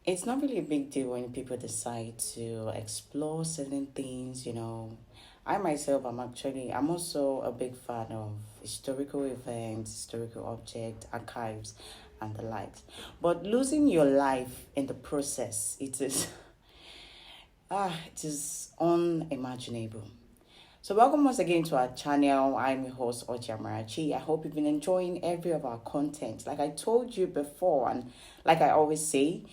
It's not really a big deal when people decide to explore certain things. I myself, I'm also a big fan of historical events, historical objects, archives, and the likes. But losing your life in the process, it is unimaginable. So welcome once again to our channel. I'm your host Ocha Marachi. I hope you've been enjoying every of our content. Like I told you before, and like I always say,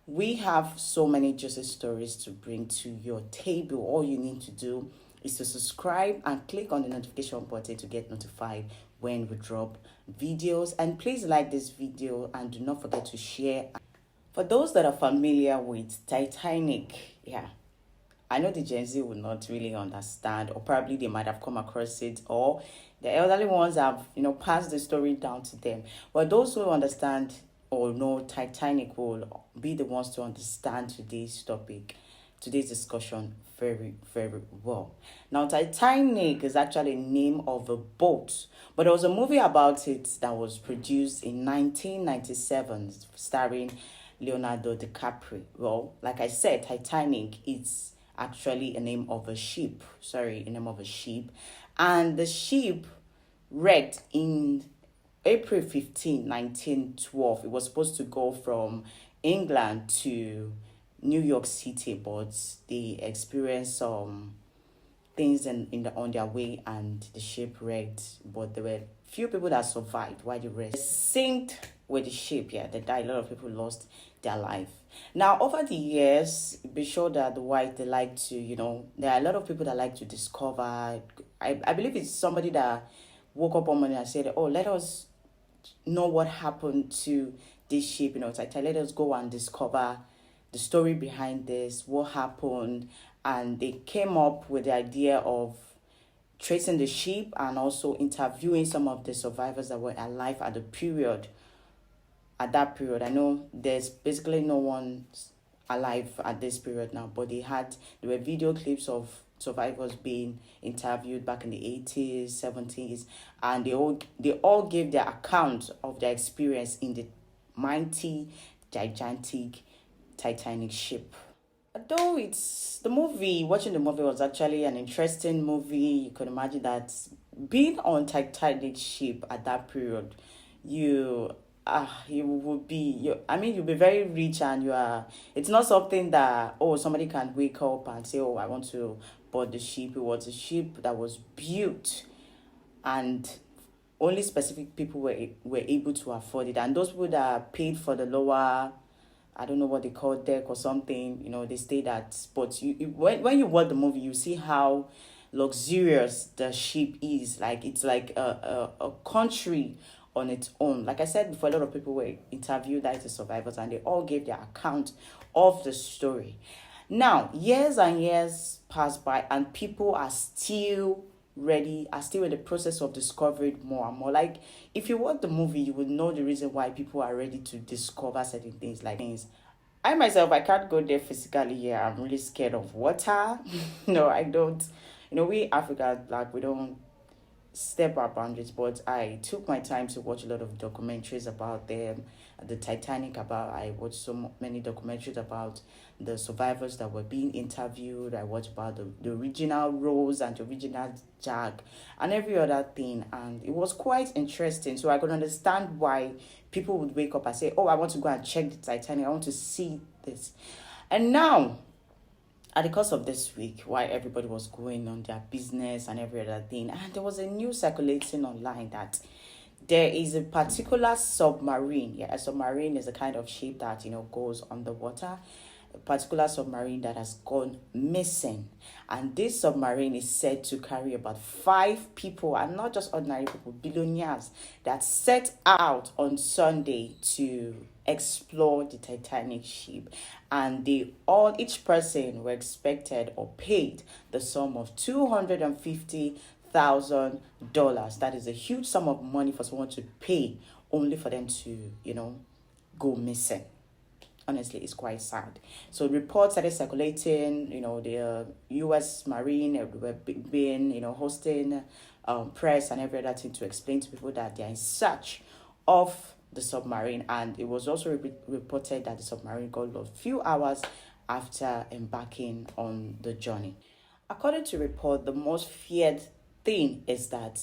we have so many juicy stories to bring to your table. All you need to do is to subscribe and click on the notification button to get notified when we drop videos. And please like this video and do not forget to share. For those that are familiar with Titanic, yeah, I know the Gen Z will not really understand, or probably they might have come across it, or the elderly ones have, passed the story down to them. But those who understand or know Titanic will be the ones to understand today's topic, today's discussion very, very well. Now, Titanic is actually a name of a boat, but there was a movie about it that was produced in 1997, starring Leonardo DiCaprio. Well, like I said, Titanic is actually a name of a ship. A name of a ship. And the ship wrecked in April 15, 1912. It was supposed to go from England to New York City, but they experienced some things on their way and the ship wrecked. But there were few people that survived while the rest sank with the ship. Yeah, they died. A lot of people lost their life. Now, over the years, be sure that they like to, there are a lot of people that like to discover. I believe it's somebody that woke up one morning and said, oh, let us know what happened to this ship. It's like, let us go and discover the story behind this, what happened. And they came up with the idea of tracing the ship and also interviewing some of the survivors that were alive at that period. I know there's basically no one alive at this period now, but there were video clips of survivors being interviewed back in the 80s, 70s, and they all gave their account of their experience in the mighty, gigantic Titanic ship. Though watching the movie was actually an interesting movie. You could imagine that being on Titanic ship at that period, you'll be very rich, and it's not something that, somebody can wake up and say, I want to board the ship. It was a ship that was built, and only specific people were able to afford it. And those people that paid for the lower, I don't know what they call deck or something, they stayed at. But when you watch the movie, you see how luxurious the ship is. Like, it's like a country on its own. Like I said before, a lot of people were interviewed as the survivors, and they all gave their account of the story. Now, years and years pass by, and people are still in the process of discovering more and more. Like, if you watch the movie, you would know the reason why people are ready to discover certain things. I myself, I can't go there physically here. I'm really scared of water. No, I don't. We Africans, we don't step our boundaries, but I took my time to watch a lot of documentaries about them, the Titanic. I watched so many documentaries about the survivors that were being interviewed. I watched about the original Rose and the original Jack and every other thing, and it was quite interesting. So I could understand why people would wake up and say, I want to go and check the Titanic, I want to see this. And now, at the course of this week, while everybody was going on their business and every other thing, and there was a news circulating online that there is a particular submarine. Yeah, a submarine is a kind of ship that, goes underwater. A particular submarine that has gone missing. And this submarine is said to carry about 5 people, and not just ordinary people, billionaires, that set out on Sunday to explore the Titanic ship. And each person were expected or paid the sum of $250,000. That is a huge sum of money for someone to pay only for them to, go missing. Honestly, it's quite sad. So reports started circulating. The U.S. Marine were being, hosting press and every other thing to explain to people that they are in search of the submarine, and it was also reported that the submarine got lost few hours after embarking on the journey. According to report, the most feared thing is that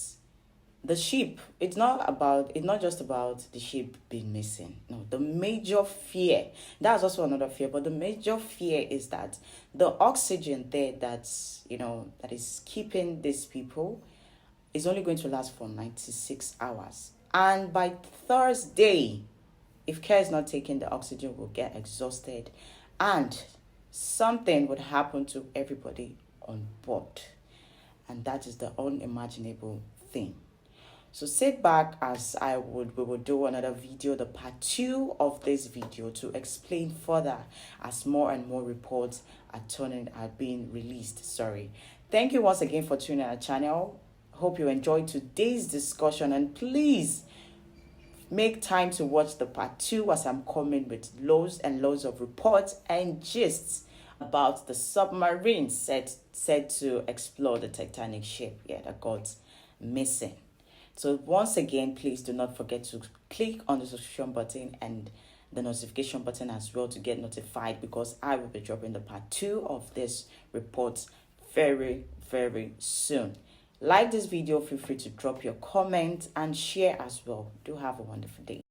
the ship, it's not just about the ship being missing. No, the major fear, that's also another fear, but the major fear is that the oxygen there that is keeping these people is only going to last for 96 hours. And by Thursday, if care is not taken, the oxygen will get exhausted and something would happen to everybody on board. And that is the unimaginable thing. So sit back as we will do another video, the part 2 of this video, to explain further as more and more reports are being released. Thank you once again for tuning in our channel. Hope you enjoyed today's discussion, and please make time to watch the part 2 as I'm coming with loads and loads of reports and gists about the submarine said to explore the Titanic ship that got missing. So once again, please do not forget to click on the subscription button and the notification button as well to get notified, because I will be dropping the part 2 of this report very, very soon. Like this video, feel free to drop your comments and share as well. Do have a wonderful day.